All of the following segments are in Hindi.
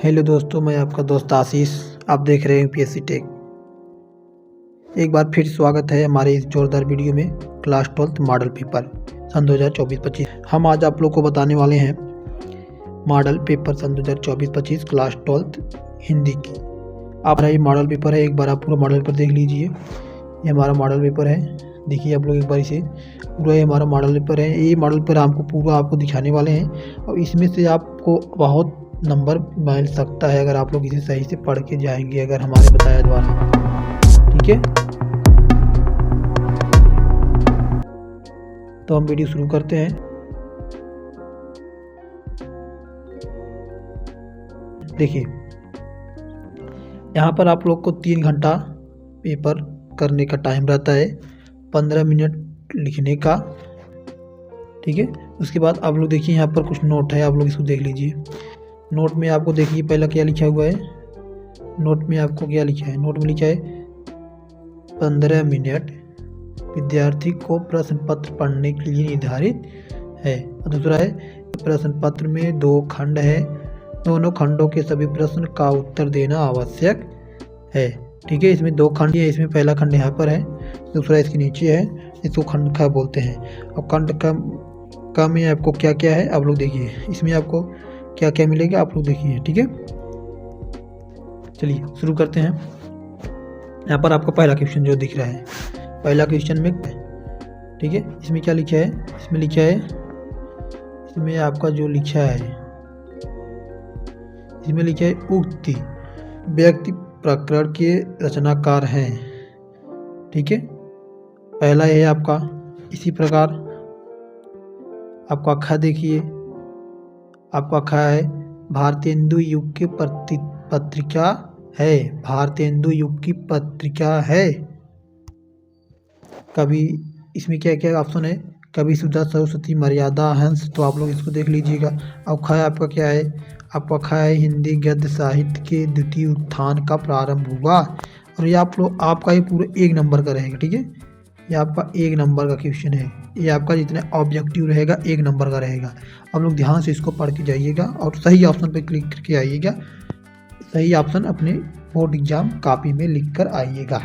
हेलो दोस्तों, मैं आपका दोस्त आशीष। आप देख रहे हैं यूपीएससी टेक। एक बार फिर स्वागत है हमारे इस जोरदार वीडियो में। क्लास 12th मॉडल पेपर सन 2024-25 हम आज आप लोग को बताने वाले हैं मॉडल पेपर सन 2024-25 क्लास 12th हिंदी की। आप ये मॉडल पेपर है, एक बार आप पूरा मॉडल पेपर देख लीजिए। ये हमारा मॉडल पेपर है, देखिए आप लोग एक बार इसे। पूरा ये हमारा मॉडल पेपर है। ये मॉडल पेपर आपको दिखाने वाले हैं और इसमें से आपको बहुत नंबर मिल सकता है अगर आप लोग इसे सही से पढ़ के जाएंगे, अगर हमारे बताया द्वारा। ठीक है, तो हम वीडियो शुरू करते हैं। देखिए, यहाँ पर आप लोग को 3 घंटा पेपर करने का टाइम रहता है, 15 मिनट लिखने का। ठीक है, उसके बाद आप लोग देखिए यहाँ पर कुछ नोट है, आप लोग इसको देख लीजिए। नोट में आपको देखिए पहला क्या लिखा हुआ है। नोट में आपको क्या लिखा है, नोट में लिखा है 15 मिनट विद्यार्थी को प्रश्न पत्र पढ़ने के लिए निर्धारित है। और दूसरा है प्रश्न पत्र में 2 खंड है, दोनों खंडों के सभी प्रश्न का उत्तर देना आवश्यक है। ठीक है, इसमें 2 खंड है, इसमें पहला खंड यहाँ पर है, दूसरा इसके नीचे है, इसको खंड का बोलते हैं। और खंड का में आपको क्या क्या है आप लोग देखिए, इसमें आपको क्या क्या मिलेगा आप लोग देखिए। ठीक है, चलिए शुरू करते हैं। यहाँ पर आपको पहला क्वेश्चन जो दिख रहा है, पहला क्वेश्चन में, ठीक है, इसमें क्या लिखा है, इसमें लिखा है, इसमें आपका जो लिखा है, इसमें लिखा है उक्ति व्यक्ति प्रकरण के रचनाकार हैं। ठीक है, पहला है आपका। इसी प्रकार आपका ख देखिए, आपका ख है भारतेंदु युग की पत्रिका है, भारतेंदु युग की पत्रिका है। कभी इसमें क्या क्या ऑप्शन है, कवि सुधा सरस्वती मर्यादा हंस, तो आप लोग इसको देख लीजिएगा। अब ख आपका क्या है, आपका ख है हिंदी गद्य साहित्य के द्वितीय उत्थान का प्रारंभ हुआ। और ये आप लोग आपका ये पूरा 1 नंबर का रहेगा। ठीक है, ये आपका 1 नंबर का क्वेश्चन है, ये आपका जितना ऑब्जेक्टिव रहेगा 1 नंबर का रहेगा। आप लोग ध्यान से इसको पढ़ के जाइएगा और सही ऑप्शन पे क्लिक करके आइएगा। सही ऑप्शन अपने बोर्ड एग्जाम कॉपी में लिख कर आइएगा।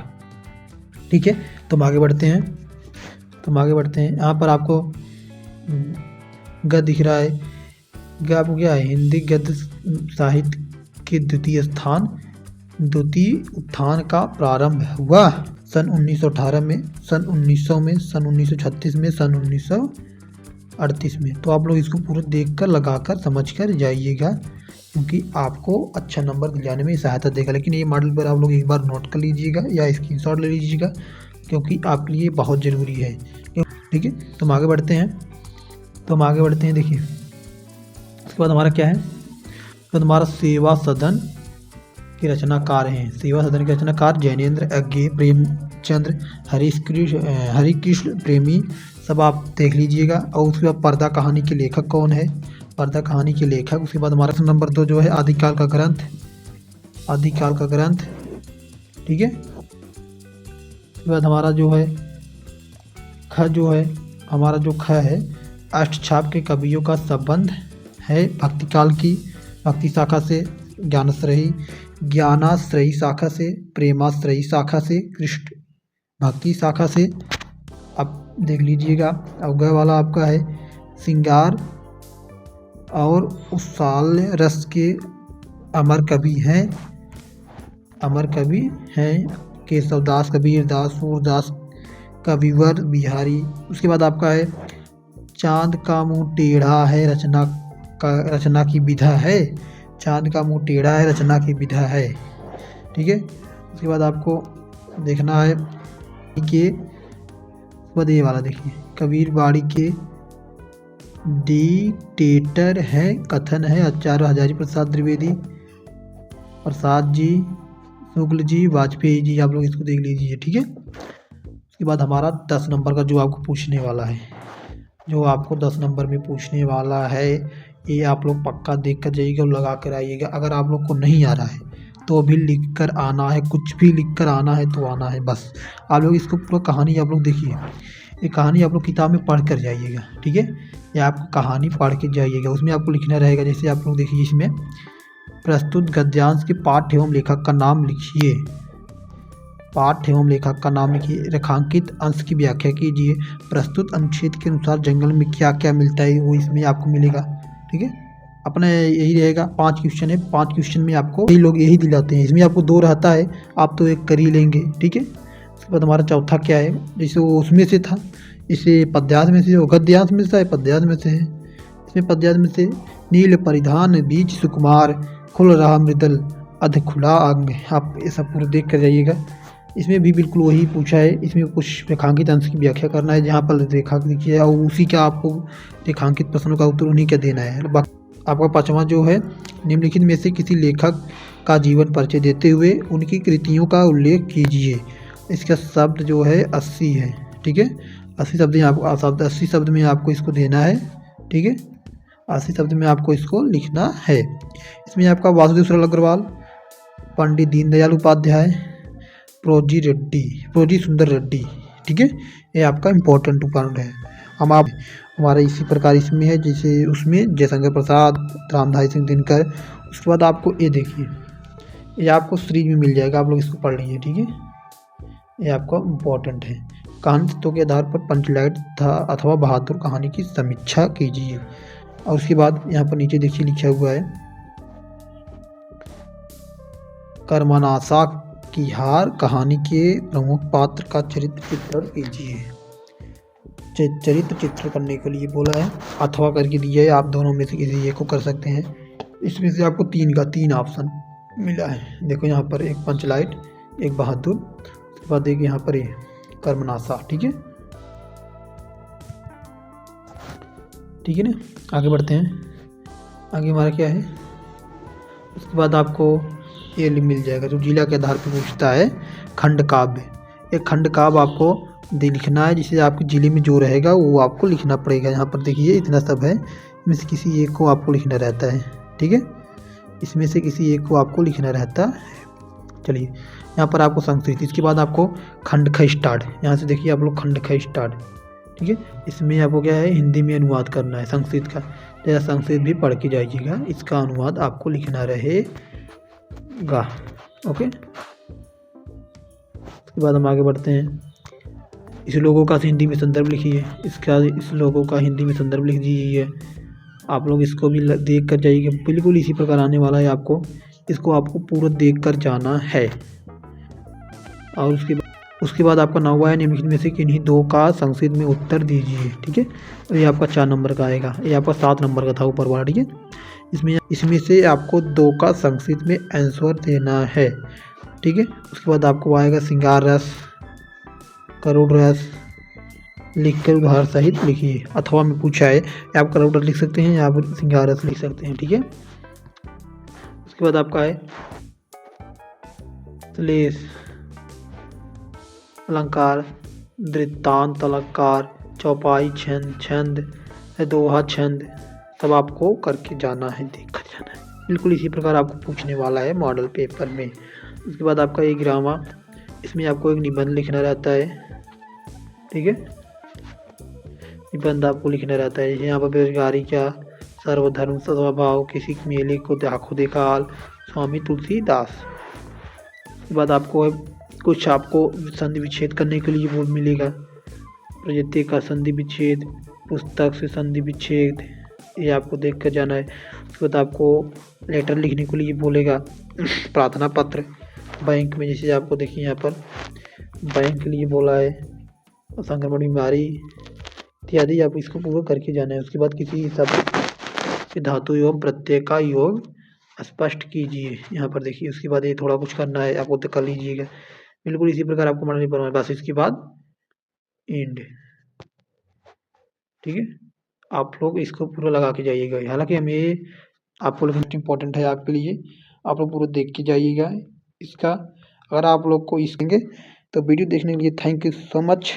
ठीक है, तो हम आगे बढ़ते हैं। यहाँ पर आपको ग दिख रहा है, ग आपको क्या है, हिंदी गद्य साहित्य के द्वितीय उत्थान का प्रारंभ हुआ सन 1918 में, सन 1900 में, सन 1936 में, सन 1938 में। तो आप लोग इसको पूरा देखकर लगाकर समझकर जाइएगा, क्योंकि आपको अच्छा नंबर दिलाने में सहायता देगा। लेकिन ये मॉडल पर आप लोग एक बार नोट कर लीजिएगा या स्क्रीनशॉट ले लीजिएगा, क्योंकि आपके लिए बहुत ज़रूरी है। ठीक है, तो हम आगे बढ़ते हैं। देखिए, उसके बाद हमारा क्या है, तो हमारा सेवा सदन के रचनाकार हैं। सेवा सदन के रचनाकार जैनेन्द्र अज्ञे, प्रेमचंद्र, हरिकृष्ण प्रेमी, सब आप देख लीजिएगा। और उसके बाद पर्दा कहानी के लेखक कौन है, पर्दा कहानी के लेखक। उसके बाद हमारा नंबर 2 जो है आदिकाल का ग्रंथ। ठीक है, उसके बाद हमारा जो है हमारा जो ख है अष्टछाप के कवियों का संबंध है भक्तिकाल की भक्ति शाखा से, ज्ञानाश्रयी शाखा से, प्रेमाश्रयी शाखा से, कृष्ण भक्ति शाखा से। आप देख लीजिएगा। अवगय वाला आपका है श्रृंगार और उसाल्य रस के अमर कवि हैं केशवदास, कबीरदास, सूरदास, कविवर बिहारी। उसके बाद आपका है चांद का मुंह टेढ़ा है, रचना की विधा है, चांद का मुंह टेढ़ा है, रचना की विधा है। ठीक है, उसके बाद आपको देखना है कि ये वाला देखिए, कबीर बाड़ी के डिक्टेटर है, कथन है आचार्य हजारी प्रसाद द्विवेदी, प्रसाद जी, शुक्ल जी, वाजपेयी जी। आप लोग इसको देख लीजिए। ठीक है, उसके बाद हमारा 10 नंबर का जो आपको पूछने वाला है, ये आप लोग पक्का देख कर जाइएगा और लगा कर आइएगा। अगर आप लोग को नहीं आ रहा है तो भी लिख कर आना है, कुछ भी लिख कर आना है तो आना है बस। आप लोग इसको पूरा कहानी आप लोग देखिए, ये कहानी आप लोग किताब में पढ़ कर जाइएगा। ठीक है, ये आपको कहानी पढ़ के जाइएगा, उसमें आपको लिखना रहेगा। जैसे आप लोग देखिए, इसमें प्रस्तुत गद्यांश के पाठ एवं लेखक का नाम लिखिए। पाठ एवं लेखक का नाम लिखिए। रेखांकित अंश की व्याख्या कीजिए। प्रस्तुत अनुच्छेद के अनुसार जंगल में क्या क्या मिलता है वो इसमें आपको मिलेगा। ठीक है, अपना यही रहेगा। 5 क्वेश्चन है, 5 क्वेश्चन में आपको यही लोग यही दिलाते हैं। इसमें आपको 2 रहता है, आप तो एक कर ही लेंगे। ठीक है, उसके बाद हमारा चौथा क्या है, जैसे वो उसमें से था, इसे पद्यांश में से, वो गद्यांश में से है, पद्यांश में से है। इसमें पद्यांश में से नील परिधान बीच सुकुमार खुल रहा मृदल अध खुला आग में। आप ये सब पूरा देख कर जाइएगा। इसमें भी बिल्कुल वही पूछा है। इसमें कुछ रेखांकित अंश की व्याख्या करना है, जहाँ पर रेखा लिखिए और उसी का आपको रेखांकित प्रश्नों का उत्तर उन्हीं का देना है। आपका 5वां जो है, निम्नलिखित में से किसी लेखक का जीवन परिचय देते हुए उनकी कृतियों का उल्लेख कीजिए। इसका शब्द जो है 80 है। ठीक है, 80 शब्द आपको 80 शब्द में आपको इसको देना है। ठीक है, 80 शब्द में आपको इसको लिखना है। इसमें आपका वासुदेव सरल अग्रवाल, पंडित दीनदयाल उपाध्याय, प्रोजी सुंदर रेड्डी। ठीक है, ये आपका इम्पोर्टेंट पॉइंट है। हमारा इसी प्रकार इसमें है, जैसे उसमें जयशंकर प्रसाद, रामधारी सिंह दिनकर। उसके बाद आपको ये देखिए, ये आपको सीरीज में मिल जाएगा, आप लोग इसको पढ़ लीजिए। ठीक है, ये आपका इम्पोर्टेंट है। कहानी तत्वों के आधार पर पंचलाइट अथवा बहादुर कहानी की समीक्षा कीजिए। और उसके बाद यहाँ पर नीचे देखिए लिखा हुआ है, कर्मनाशा की हार कहानी के प्रमुख पात्र का चरित्र चित्रण कीजिए। चरित्र चित्र करने के लिए बोला है, अथवा करके दिया है। आप दोनों में से किसी एक को कर सकते हैं। इसमें से आपको 3 ऑप्शन मिला है। देखो यहाँ पर एक पंचलाइट, एक बहादुर, उसके बाद एक यहाँ पर कर्मनाशा। ठीक है, ठीक है ना, आगे बढ़ते हैं। आगे हमारा क्या है, उसके बाद आपको ये मिल जाएगा जो जिला के आधार पर पूछता है, खंड काव्य। एक खंड काव्य आपको लिखना है, जिसे आपके ज़िले में जो रहेगा वो आपको लिखना पड़ेगा। यहाँ पर देखिए इतना सब है, इसमें से किसी एक को आपको लिखना रहता है। ठीक है, इसमें से किसी एक को आपको लिखना रहता है। चलिए, यहाँ पर आपको संस्कृत, इसके बाद आपको खंड ख स्टार्ट। यहाँ से देखिए आप लोग खंड ख स्टार्ट। ठीक है, इसमें आपको क्या है, हिंदी में अनुवाद करना है संस्कृत का। जैसा संस्कृत भी पढ़ के जाइएगा, इसका अनुवाद आपको लिखना रहेगा। ओके, उसके बाद हम आगे बढ़ते हैं। इस लोगों का हिंदी में संदर्भ लिखिए। इस लोगों का हिंदी में संदर्भ लिख दीजिए। आप लोग इसको भी देख कर जाइएगा, बिल्कुल इसी प्रकार आने वाला है आपको। इसको आपको पूरा देख कर जाना है। और उसके बाद आपका 9वां है, निम्नलिखित में से किन्हीं 2 का संस्कृत में उत्तर दीजिए। ठीक है, तो ये आपका 4 नंबर का आएगा, ये आपका 7 नंबर का था ऊपर वाला। ठीक है, इसमें से आपको 2 का संस्कृत में आंसर देना है। ठीक है, उसके बाद आपको आएगा श्रृंगार रस, करुण रस, लिखकर उदाहरण सहित लिखिए। अथवा में पूछा है, आप करुण रस लिख सकते हैं या आप श्रृंगार रस लिख सकते हैं। ठीक है, उसके बाद आपका है श्लेष, अलंकार, वृत्तांत अलंकार, चौपाई छंद, दोहा छंद, सब आपको करके जाना है, देख कर जाना है। बिल्कुल इसी प्रकार आपको पूछने वाला है मॉडल पेपर में। उसके बाद आपका एक ग्रामा, इसमें आपको एक निबंध लिखना रहता है। ठीक है, निबंध आपको लिखना रहता है। यहाँ पर बेरोजगारी क्या, सर्वधर्म स्वभाव, किसी मेले को देखो देखाल, स्वामी तुलसीदास। उसके बाद आपको कुछ आपको संधि विच्छेद करने के लिए वो मिलेगा, प्रयत्य का संधि विच्छेद, पुस्तक से संधि विच्छेद, ये आपको देख कर जाना है। उसके बाद आपको लेटर लिखने के लिए बोलेगा, प्रार्थना पत्र, बैंक में जैसे आपको देखिए यहाँ पर बैंक के लिए बोला है, संक्रमण बीमारी इत्यादि, आप इसको पूरा करके जाना है। उसके बाद किसी शब्द धातु एवं प्रत्यय का योग स्पष्ट कीजिए। यहाँ पर देखिए, उसके बाद ये थोड़ा कुछ करना है, आपको तो कर लीजिएगा। बिल्कुल इसी प्रकार आपको मॉडल पेपर में, बस इसके बाद एंड। ठीक है, आप लोग इसको पूरा लगा के जाइएगा। हालांकि हम ये आपको लिखना इम्पोर्टेंट है आपके लिए, आप लोग पूरा देख के जाइएगा इसका। अगर आप लोग को इसके तो वीडियो देखने के लिए थैंक यू सो मच।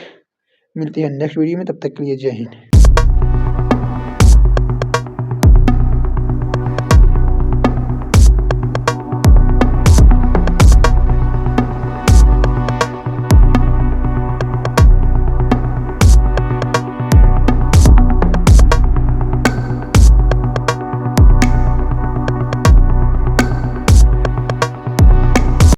मिलते हैं नेक्स्ट वीडियो में, तब तक के लिए जय हिंद।